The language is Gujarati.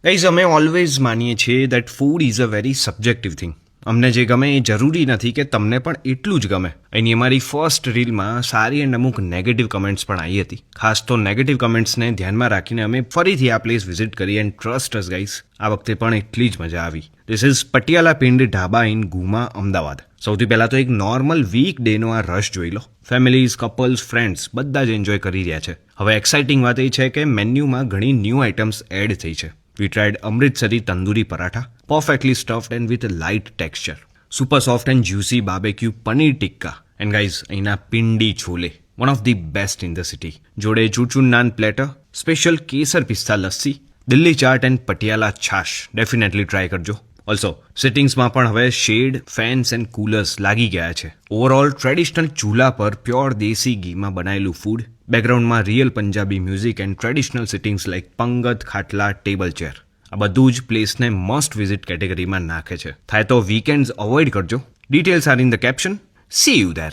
ગાઈઝ અમે ઓલવેઝ માનીએ છીએ that food is a very subjective thing. અમને જે ગમે એ જરૂરી નથી કે તમને પણ એટલું જ ગમે. એની અમારી ફર્સ્ટ રીલમાં સારી એન્ડ અમુક નેગેટિવ કમેન્ટ્સ પણ આવી હતી. ખાસ તો નેગેટિવ કમેન્ટ્સને ધ્યાનમાં રાખીને અમે ફરીથી આ પ્લેસ વિઝિટ કરી એન્ડ ટ્રસ્ટ અસ ગાઈઝ, આ વખતે પણ એટલી જ મજા આવી. This is Patiala Pind Dhaba in Guma, Ahmedabad. સૌથી પહેલાં તો એક નોર્મલ વીક ડેનો આ રશ જોઈ લો. ફેમિલીઝ, કપલ્સ, ફ્રેન્ડ્સ બધા જ એન્જોય કરી રહ્યા છે. હવે એક્સાઇટિંગ વાત એ છે કે મેન્યુમાં ઘણી ન્યૂ આઇટમ્સ એડ થઈ છે. We tried Amritsari tandoori paratha, perfectly stuffed and with a light texture. Super soft and juicy barbecue paneer tikka. And guys, અહીંના પિંડી chole, one of the best in the city. જોડે ચૂચુન naan platter, special kesar pista lassi, Delhi chaat and Patiala chaas. Definitely try કરજો. ઓલ્સો સિટિંગ્સમાં પણ હવે શેડ, ફેન્સ એન્ડ કુલર્સ લાગી ગયા છે. ઓવરઓલ ટ્રેડિશનલ ચૂલા પર પ્યોર દેશી ઘીમાં બનાવેલું ફૂડ, બેકગ્રાઉન્ડમાં real Punjabi music and traditional sittings like pangat, khatla, table chair. આ બધું જ પ્લેસને મસ્ટ વિઝિટ કેટેગરીમાં નાખે છે. થાય તો વીકેન્ડ્સ અવોઇડ કરજો. Details are in the caption. C you there.